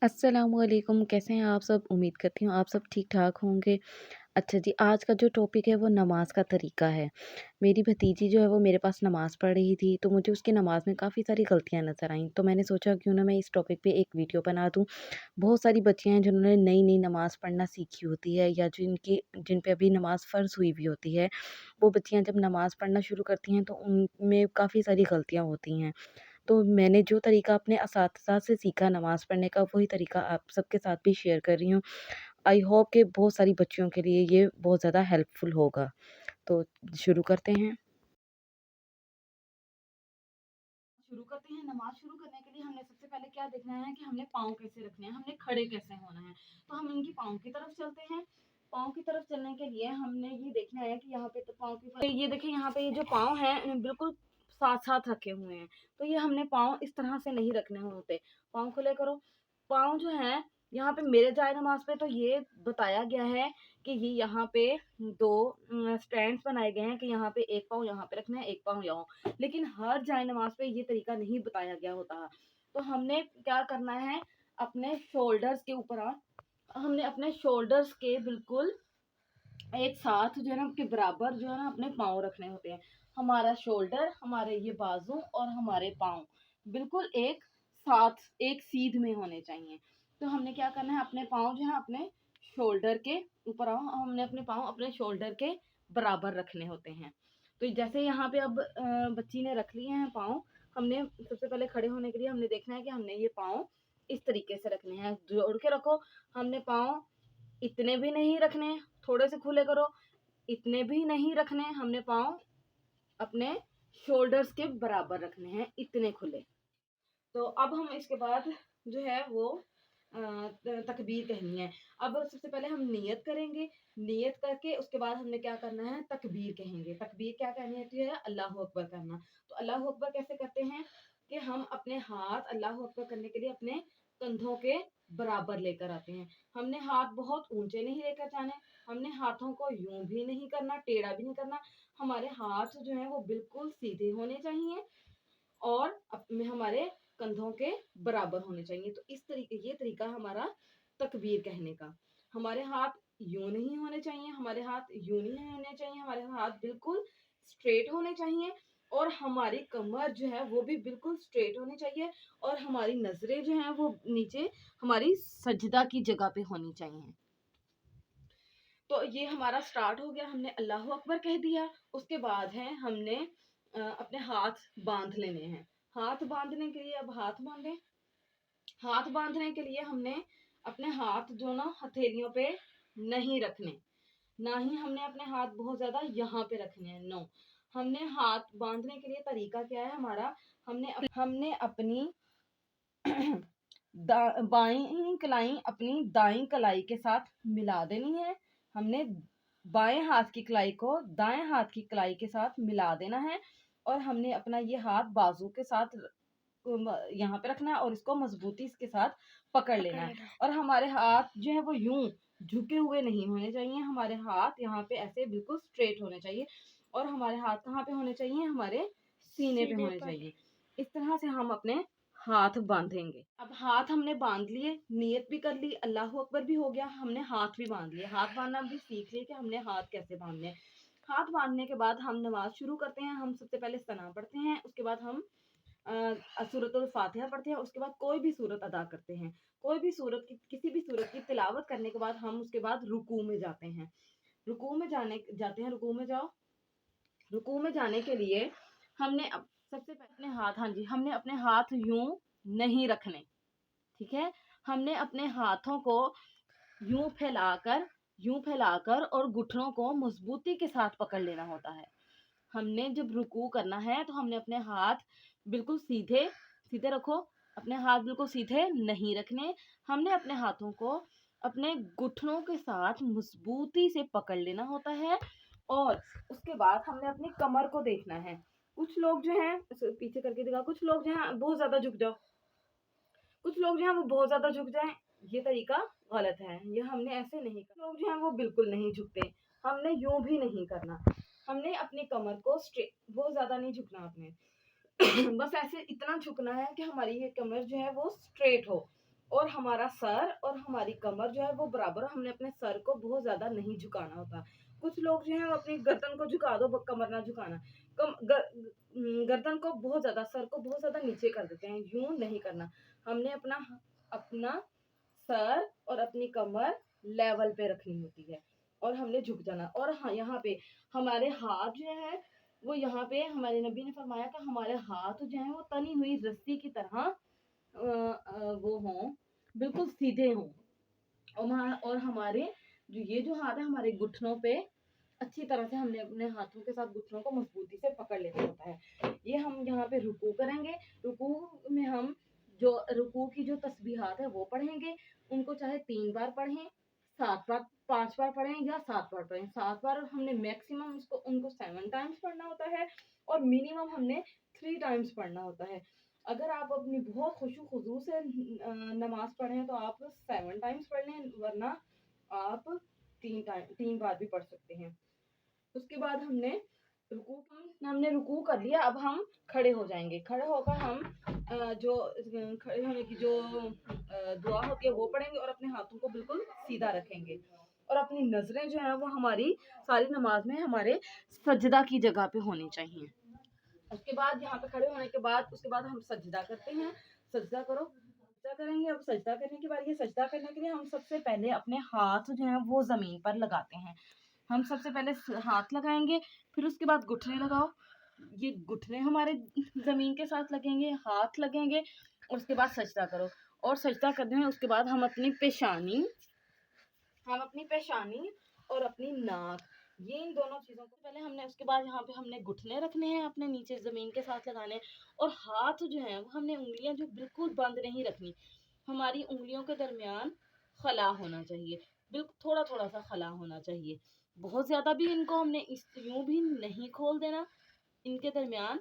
अस्सलामुअलैकुम, कैसे हैं आप सब? उम्मीद करती हूँ आप सब ठीक-ठाक होंगे। अच्छा जी, आज का जो टॉपिक है वो नमाज़ का तरीका है। मेरी भतीजी जो है वो मेरे पास नमाज़ पढ़ रही थी, तो मुझे उसकी नमाज़ में काफ़ी सारी गलतियाँ नज़र आईं। तो मैंने सोचा क्यों ना मैं इस टॉपिक पे एक वीडियो बना दूँ। बहुत सारी बच्चियाँ हैं जिन्होंने नई-नई नमाज़ पढ़ना सीखी होती है या जिन पे अभी नमाज़ फ़र्ज़ हुई भी होती है। वो बच्चियाँ जब नमाज़ पढ़ना शुरू करती हैं तो उनमें काफ़ी सारी गलतियाँ होती हैं। तो मैंने जो तरीका अपने असातिज़ा से सीखा नमाज़ पढ़ने का, वही तरीका आप सबके साथ भी शेयर कर रही हूँ। आई होप कि बहुत सारी बच्चियों के लिए ये बहुत ज़्यादा हेल्पफुल होगा। तो शुरू करते हैं। शुरू करते हैं। नमाज़ शुरू करने के लिए हमने सबसे पहले क्या देखना है कि हमने पाँव कैसे रखने हैं, हमने खड़े कैसे होना है। तो हम इनकी पाँव की तरफ चलते हैं। पाँव की तरफ चलने के लिए हमने ये देखना है कि यहाँ पे तो पाँव की ये देखिए यहाँ पे ये जो पाँव हैं बिल्कुल साथ-साथ रखे हुए हैं। तो ये हमने पाँव इस तरह से नहीं रखने होते। पाँव खुले करो। पाँव जो हैं यहाँ पे मेरे जाए नमाज़ पे तो ये बताया गया है कि ये यहाँ पे 2 स्टैंड्स बनाए गए हैं कि यहाँ पे एक पाँव यहाँ पे रखना है, एक पाँव यहाँ। लेकिन हर जाए नमाज पे ये तरीका नहीं बताया गया होता। तो हमने क्या करना है, अपने शोल्डर्स के ऊपर हमने अपने शोल्डर्स के बिल्कुल एक साथ जो है ना के बराबर जो है ना अपने पाँव रखने होते हैं। हमारा शोल्डर, हमारे ये बाजू और हमारे पाँव बिल्कुल एक साथ एक सीध में होने चाहिए। तो हमने क्या करना है, अपने पाँव जो है अपने शोल्डर के ऊपर हमने अपने पाँव अपने शोल्डर के बराबर रखने होते हैं। तो जैसे यहाँ पे अब बच्ची ने रख लिए हैं पाँव। हमने सबसे पहले खड़े होने के लिए हमने देखना है कि हमने ये पाँव इस तरीके से रखने हैं, जोड़ के रखो। हमने पाँव इतने भी नहीं रखने, थोड़े से खुले करो, इतने भी नहीं रखने, हमने पाँव अपने शोल्डर्स के बराबर रखने हैं, इतने खुले। तो अब हम इसके बाद जो है वो तकबीर कहनी है। अब सबसे पहले हम नियत करेंगे। नियत करके उसके बाद हमने क्या करना है, तकबीर कहेंगे। तकबीर क्या कहनी होती है, अल्लाह अकबर करना। तो अल्लाह अकबर कैसे करते हैं कि हम अपने हाथ अल्लाह अकबर करने के लिए अपने कंधों के बराबर लेकर आते हैं। हमने हाथ बहुत ऊंचे नहीं लेकर जाने। हमने हाथों को यूं भी नहीं करना, टेढ़ा भी नहीं करना। हमारे हाथ जो है वो बिल्कुल सीधे होने चाहिए और हमारे कंधों के बराबर होने चाहिए। तो इस तरीके ये तरीका हमारा तकबीर कहने का। हमारे हाथ यूं नहीं होने चाहिए, हमारे हाथ यूं नहीं होने चाहिए, हमारे हाथ बिल्कुल स्ट्रेट होने चाहिए और हमारी कमर जो है वो भी बिल्कुल स्ट्रेट होनी चाहिए और हमारी नजरें जो हैं वो नीचे हमारी सजदा की जगह पे होनी चाहिए। तो ये हमारा स्टार्ट हो गया, हमने अल्लाह अकबर कह दिया। उसके बाद है हमने अपने हाथ बांध लेने हैं। हाथ बांधने के लिए अब हाथ बांधे। हाथ बांधने के लिए हमने अपने हाथ जो ना हथेलियों पे नहीं रखने, ना ही हमने अपने हाथ बहुत ज्यादा यहाँ पे रखने हैं, नो। हमने हाथ बांधने के लिए तरीका क्या है हमारा, हमने अपनी बाईं कलाई अपनी दाईं कलाई के साथ मिला देनी है। हमने बाएं हाथ की कलाई को दाएं हाथ की कलाई के साथ मिला देना है और हमने अपना ये हाथ बाजू के साथ यहाँ पे रखना है और इसको मजबूती इसके साथ पकड़ लेना है। और हमारे हाथ जो है वो यूं झुके हुए नहीं होने चाहिए, हमारे हाथ यहाँ पे ऐसे बिल्कुल स्ट्रेट होने चाहिए और हमारे हाथ कहाँ पे होने चाहिए, हमारे सीने पे होने चाहिए। इस तरह से हम अपने हाथ बांधेंगे। अब हाथ हमने बांध लिए, नियत भी कर ली, अल्लाह अकबर भी हो गया, हमने हाथ भी बांध लिए, हाथ बांधना भी सीख लिया कि हमने हाथ कैसे बांधने। हाथ बांधने के बाद हम नमाज शुरू करते हैं। हम सबसे पहले सना पढ़ते हैं, उसके बाद हम सूरतुल फातिहा पढ़ते हैं, उसके बाद कोई भी सूरत अदा करते हैं। कोई भी सूरत की किसी भी सूरत की तिलावत करने के बाद हम उसके बाद रुकू में जाते हैं। रुकू में जाते हैं, रुकू में जाओ। रुकू में जाने के लिए हमने सबसे पहले अपने हाथ, हाँ जी, हमने अपने हाथ यूं नहीं रखने, ठीक है। हमने अपने हाथों को यूं फैलाकर और घुटनों को मजबूती के साथ पकड़ लेना होता है। हमने जब रुकू करना है तो हमने अपने हाथ बिल्कुल सीधे सीधे रखो, अपने हाथ बिल्कुल सीधे नहीं रखने। हमने अपने हाथों को अपने घुटनों के साथ मजबूती से पकड़ लेना होता है और उसके बाद हमने अपनी कमर को देखना है। कुछ लोग जो हैं पीछे करके दिखा, कुछ लोग जो हैं बहुत ज्यादा झुक जाओ, कुछ लोग जो हैं वो बहुत ज्यादा झुक जाएं, ये तरीका गलत है। ये हमने ऐसे नहीं करना। लोग जो हैं वो बिल्कुल नहीं झुकते, हमने यूं भी नहीं करना। हमने अपनी कमर को स्ट्रेट, बहुत ज्यादा नहीं झुकना आपने बस ऐसे इतना झुकना है कि हमारी ये कमर जो है वो स्ट्रेट हो। और हमारा सर और हमारी कमर जो है वो बराबर, हमने अपने सर को बहुत ज़्यादा नहीं झुकाना होता। कुछ लोग जो हैं वो अपनी गर्दन को झुका दो, ब कमर ना झुकाना। गर्दन को बहुत ज़्यादा, सर को बहुत ज़्यादा नीचे कर देते हैं, यूँ नहीं करना। हमने अपना सर और अपनी कमर लेवल पे रखनी होती है और हमने झुक जाना। और हाँ, यहाँ पे हमारे हाथ जो है वो, यहाँ पे हमारे नबी ने फरमाया कि हमारे हाथ जो हैं वो तनी हुई रस्सी की तरह वो हों, बिल्कुल सीधे हों। और हमारे जो हाथ है हमारे घुटनों पे अच्छी तरह से, हमने अपने हाथों के साथ घुटनों को मजबूती से पकड़ लेना होता है। ये हम यहाँ पे रुकू करेंगे। रुकू में हम जो रुकू की जो तस्बीहात है वो पढ़ेंगे। उनको चाहे 3 बार पढ़ें, 7 बार, 5 बार पढ़ें या 7 बार पढ़ें। 7 बार हमने मैक्सिमम उसको उनको 7 टाइम्स पढ़ना होता है और मिनिमम हमने 3 टाइम्स पढ़ना होता है। अगर आप अपनी बहुत खुशू-खुज़ू से नमाज़ पढ़ें तो आप 7 टाइम्स पढ़ लें, वरना आप 3 बार भी पढ़ सकते हैं। उसके बाद हमने रुकू कर लिया, अब हम खड़े हो जाएँगे। खड़े होकर हम खड़े होने की जो दुआ होती है वो पढ़ेंगे और अपने हाथों को बिल्कुल सीधा रखेंगे। और अपनी नज़रें जो हैं वो हमारी सारी नमाज़ में हमारे सजदा की जगह पे होनी चाहिए। उसके बाद यहाँ पे खड़े होने के बाद उसके बाद हम सजदा करते हैं। सजदा करो, सजदा करेंगे। अब सजदा करने के बारी है। सजदा करने के लिए हम सबसे पहले अपने हाथ जो हैं वो ज़मीन पर लगाते हैं। हम सबसे पहले हाथ लगाएँगे, फिर उसके बाद घुटने लगाओ। ये घुटने हमारे ज़मीन के साथ लगेंगे, हाथ लगेंगे और उसके बाद सजदा करो। और सजदा करने में उसके बाद हम अपनी पेशानी और अपनी नाक, ये इन दोनों चीज़ों को पहले हमने, उसके बाद यहाँ पे हमने घुटने रखने हैं अपने नीचे ज़मीन के साथ लगाने हैं। और हाथ जो हैं वो हमने, उँगलियाँ जो बिल्कुल बंद नहीं रखनी। हमारी उँगलियों के दरमियान खला होना चाहिए, बिल्कुल थोड़ा-थोड़ा सा खला होना चाहिए। बहुत ज़्यादा भी इनको हमने इस यूँ भी नहीं खोल देना, इनके दरमियान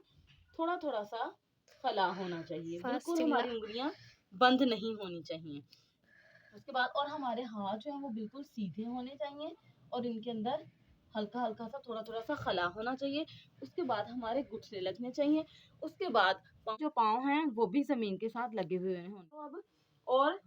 थोड़ा-थोड़ा सा खला होना चाहिए। बिल्कुल हमारी उँगलियाँ बंद नहीं होनी चाहिए। उसके बाद और हमारे हाथ जो हैं वो बिल्कुल सीधे होने चाहिए और इनके अंदर हल्का-हल्का सा, थोड़ा-थोड़ा सा खला होना चाहिए। उसके बाद हमारे घुटने लगने चाहिए। उसके बाद जो पाँव हैं वो भी ज़मीन के साथ लगे हुए हों। तो अब और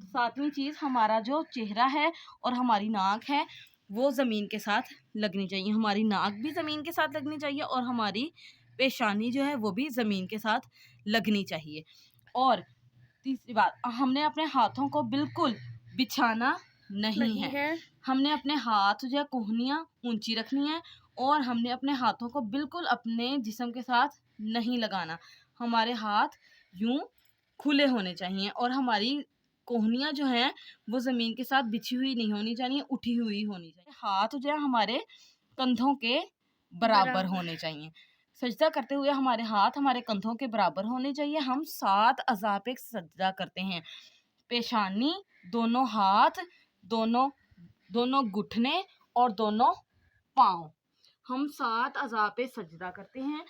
7वीं चीज़, हमारा जो चेहरा है और हमारी नाक है वो ज़मीन के साथ लगनी चाहिए। हमारी नाक भी ज़मीन के साथ लगनी चाहिए और हमारी पेशानी जो है वो भी ज़मीन के साथ लगनी चाहिए। और तीसरी बात, हमने अपने हाथों को बिल्कुल बिछाना नहीं है। हमने अपने हाथ जो है कोहनियाँ ऊँची रखनी है और हमने अपने हाथों को बिल्कुल अपने जिस्म के साथ नहीं लगाना। हमारे हाथ यूँ खुले होने चाहिए और हमारी कोहनियाँ जो हैं वो ज़मीन के साथ बिछी हुई नहीं होनी चाहिए, उठी हुई होनी चाहिए। हाथ जो है हमारे कंधों के बराबर होने चाहिए। सजदा करते हुए हमारे हाथ हमारे कंधों के बराबर होने चाहिए। हम 7 अज़ा पे सजदा करते हैं। पेशानी, दोनों हाथ, दोनों दोनों घुटने और दोनों पाँव। हम 7 अज़ा पे सजदा करते हैं।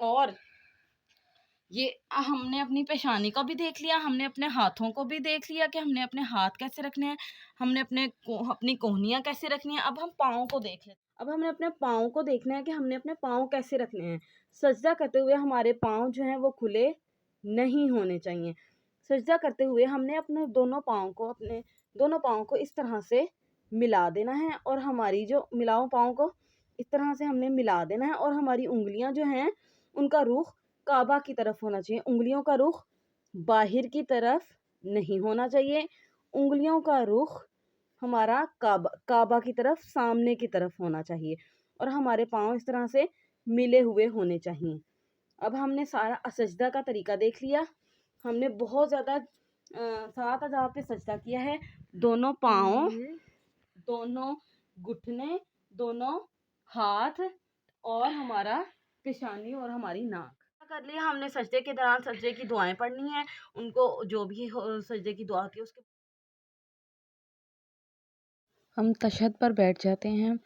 और ये हमने अपनी पेशानी को भी देख लिया, हमने अपने हाथों को भी देख लिया कि हमने अपने हाथ कैसे रखने हैं, हमने अपनी कोहनियाँ कैसे रखनी है। अब हम पाँव को देख लेते हैं। अब हमने अपने पाँव को देखना है कि हमने अपने पाँव कैसे रखने हैं। सजदा करते हुए हमारे पाँव जो हैं वो खुले नहीं होने चाहिए। सजदा करते हुए हमने अपने दोनों पाँव को इस तरह से मिला देना है और हमारी जो मिलाओ पाँव को इस तरह से हमने मिला देना है और हमारी उँगलियाँ जो हैं उनका रुख काबा की तरफ होना चाहिए। उँगलियों का रुख बाहिर की तरफ नहीं होना चाहिए। उँगलियों का रुख हमारा काबा की तरफ, सामने की तरफ होना चाहिए और हमारे पाँव इस तरह से मिले हुए होने चाहिए। अब हमने सारा सजदा का तरीका देख लिया। हमने बहुत ज़्यादा 7 अज़ा पे सजदा किया है। दोनों पाँव, दोनों घुटने, दोनों हाथ और हमारा पेशानी और हमारी नाक कर लिया हमने। सजदे के दौरान सजदे की दुआएं पढ़नी है, उनको जो भी हो सजदे की दुआ होती है उसके हम तशहद पर बैठ जाते हैं।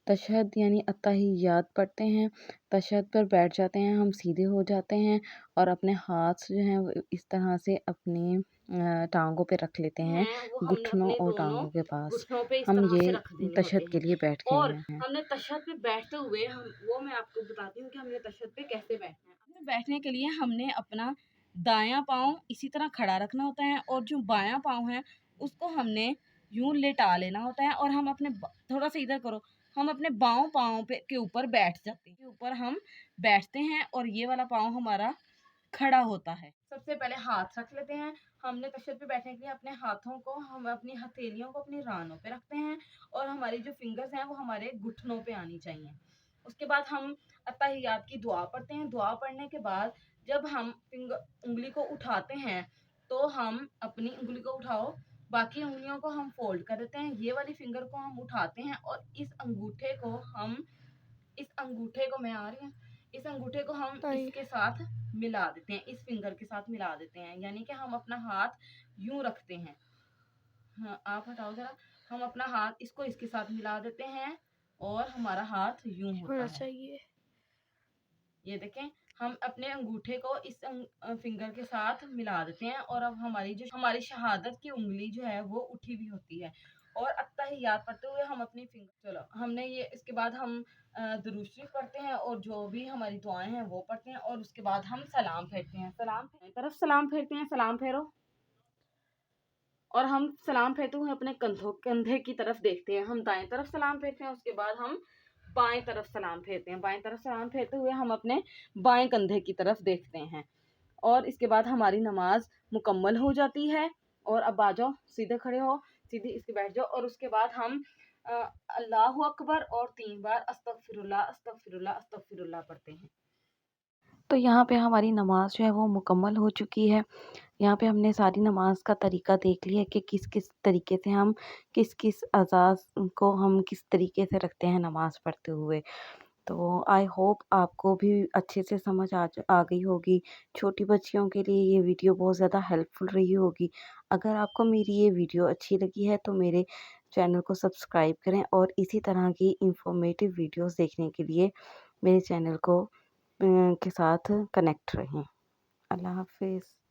तशहद यानी अत्तहियात पढ़ते हैं। तशहद पर बैठ जाते हैं, हम सीधे हो जाते हैं और अपने हाथ जो हैं वो इस तरह से अपनी टाँगों पे रख लेते हैं, वो हमने घुटनों अपने और दोनों टाँगों के पास। घुटनों पे इस हम तरह से ये रख देने होते तशहद के हैं। लिए बैठ गए और हैं। हमने तशहद पे बैठते हुए मैं आपको बताती हूँ कि हमने तशहद पे कैसे बैठना है। अपने बैठने के लिए हमने अपना दायां पाँव इसी तरह खड़ा रखना होता है और जो बायां पाँव है उसको हमने यूं लेटा लेना होता है और हम अपने थोड़ा सा इधर करो, हम अपने बाओं पाँव पे के ऊपर बैठ जाते हैं, के ऊपर हम बैठते हैं और ये वाला पाँव हमारा खड़ा होता है। सबसे पहले हाथ रख लेते हैं। हमने तशद्दुद पे बैठने के लिए अपने हाथों को, हम अपनी हथेलियों को अपनी रानों पे रखते हैं और हमारी जो फिंगर्स हैं वो हमारे घुटनों पे आनी चाहिए। उसके बाद हम अत्तहियात की दुआ पढ़ते हैं। दुआ पढ़ने के बाद जब हम उंगली को उठाते हैं तो हम अपनी उंगली को उठाओ, बाकी उंगलियों को हम फोल्ड कर देते हैं। ये वाली फिंगर को हम उठाते हैं और इस अंगूठे को मैं आ रही हूँ, इस अंगूठे को हम इसके साथ मिला देते हैं, इस फिंगर के साथ मिला देते हैं, यानी कि हम अपना हाथ यूं रखते हैं। हाँ, आप हटाओ जरा। हम अपना हाथ इसको इसके साथ मिला देते हैं और हमारा हाथ यूं होता है। चाहिए ये देखें, हम अपने अंगूठे को इस फिंगर के साथ मिला देते हैं और अब हमारी शहादत की उंगली जो है वो उठी हुई होती है और अत्तहियात पढ़ते हुए हम अपनी फिंगर, चलो हमने ये, इसके बाद हम दुरूद शरीफ पढ़ते हैं और जो भी हमारी दुआएं हैं वो पढ़ते हैं और उसके बाद हम सलाम फेरते हैं। तरफ सलाम फेरते हैं, सलाम फेरो। और हम सलाम फेरते हुए अपने कंधे की तरफ देखते हैं। हम दाएं तरफ सलाम फेरते हैं, उसके बाद हम बाएं तरफ सलाम फेरते हैं। बाएं तरफ सलाम फेरते हुए हम अपने बाएं कंधे की तरफ देखते हैं और इसके बाद हमारी नमाज मुकम्मल हो जाती है। और अब आ जाओ, सीधे खड़े हो, सीधे इसके बैठ जाओ और उसके बाद हम अ, अल्लाहु अकबर और 3 बार अस्तगफिरुल्लाह अस्तगफिरुल्लाह अस्तगफिरुल्लाह पढ़ते हैं। तो यहाँ पे हमारी नमाज़ जो है वो मुकम्मल हो चुकी है। यहाँ पे हमने सारी नमाज़ का तरीका देख लिया कि किस-किस तरीके से हम किस-किस अज़ाज़ को हम किस तरीके से रखते हैं नमाज़ पढ़ते हुए। तो आई होप आपको भी अच्छे से समझ आ गई होगी। छोटी बच्चियों के लिए ये वीडियो बहुत ज़्यादा हेल्पफुल रही होगी। अगर आपको मेरी ये वीडियो अच्छी लगी है तो मेरे चैनल को सब्सक्राइब करें और इसी तरह की इन्फॉर्मेटिव वीडियोज़ देखने के लिए मेरे चैनल को के साथ कनेक्ट रहें। अल्लाह हाफ़िज़।